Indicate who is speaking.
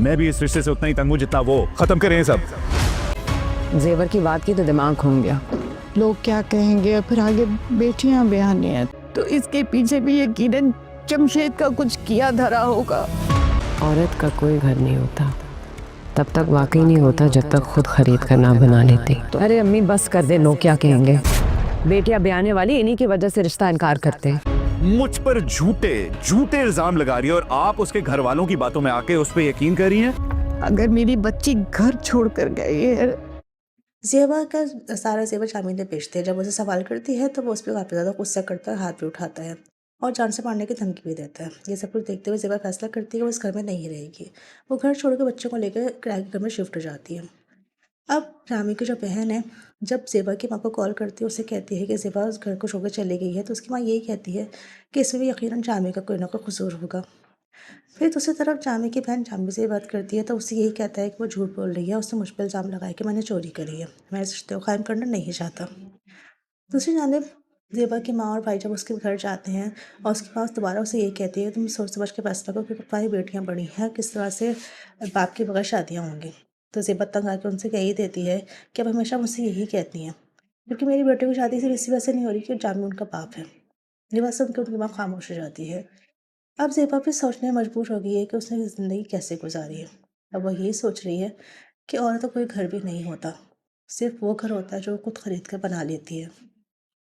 Speaker 1: मैं भी इस रिश्ते से उतना ही तंग हूँ जितना वो। खत्म करें ये सब।
Speaker 2: जेवर की बात की तो दिमाग घूम गया।
Speaker 3: लोग क्या कहेंगे, फिर आगे बेटियां ब्याहनी है तो इसके पीछे भी यकीनन जमशेद का कुछ किया धरा होगा।
Speaker 2: औरत का कोई घर नहीं होता तब तक वाकई नहीं होता जब तक खुद खरीद कर ना बना लेती। अरे अम्मी बस कर दे, लोग क्या कहेंगे। बेटियां ब्याहने वाली इन्हीं की वजह से रिश्ता इनकार करते हैं।
Speaker 1: मुझ पर झूठे झूठे इल्जाम लगा रही है और आप उसके घर वालों की बातों में आके उस पर यकीन कर रही हैं।
Speaker 3: अगर मेरी बच्ची घर छोड़कर गई है।
Speaker 4: ज़ेबा का सारा ज़ेवर शामिल ने बेचते हैं। जब उसे सवाल करती है तो वो उस पर काफ़ी ज़्यादा गुस्सा करता है, हाथ भी उठाता है और जान से मारने की धमकी भी देता है। ये सब कुछ देखते हुए ज़ेबा फैसला करती है वो इस घर में नहीं रहेगी। वो घर छोड़ के बच्चों को लेकर किराए के घर में शिफ्ट हो जाती है। अब रामी की जो बहन है, जब ज़ेबा की माँ को कॉल करती है, उसे कहती है कि ज़ेबा उस घर को छोड़ कर चली गई है, तो उसकी माँ यही कहती है कि इसमें भी यकीनन जामी का कोई ना कोई कसूर होगा। फिर दूसरी तरफ जामी की बहन जामी से बात करती है तो उसे यही कहता है कि वो झूठ बोल रही है। उसने मुझ पर इल्ज़ाम लगाया कि मैंने चोरी करी है, मैं इस रिश्ते को कायम करना नहीं चाहता। दूसरी जानिब ज़ेबा की माँ और भाई जब उसके घर जाते हैं और उसके पास दोबारा उसे यही कहती है तुम सोच समझ के फैसला करो कि तुम्हारी बेटियाँ बड़ी हैं, किस तरह से बाप के बगैर शादियाँ होंगी। तो ज़ेबा तंग आकर उनसे कह ही देती है कि अब हमेशा मुझसे यही कहती हैं, क्योंकि मेरी बेटी की शादी सिर्फ इसी वजह से नहीं हो रही कि जामी उनका बाप है। ये बात सुन के उनकी माँ खामोश हो जाती है। अब ज़ेबा भी सोचने में मजबूर हो गई है कि उसने ज़िंदगी कैसे गुजारी है। अब वो यही सोच रही है कि औरत का कोई घर भी नहीं होता, सिर्फ वो घर होता है जो खुद खरीद कर बना लेती है।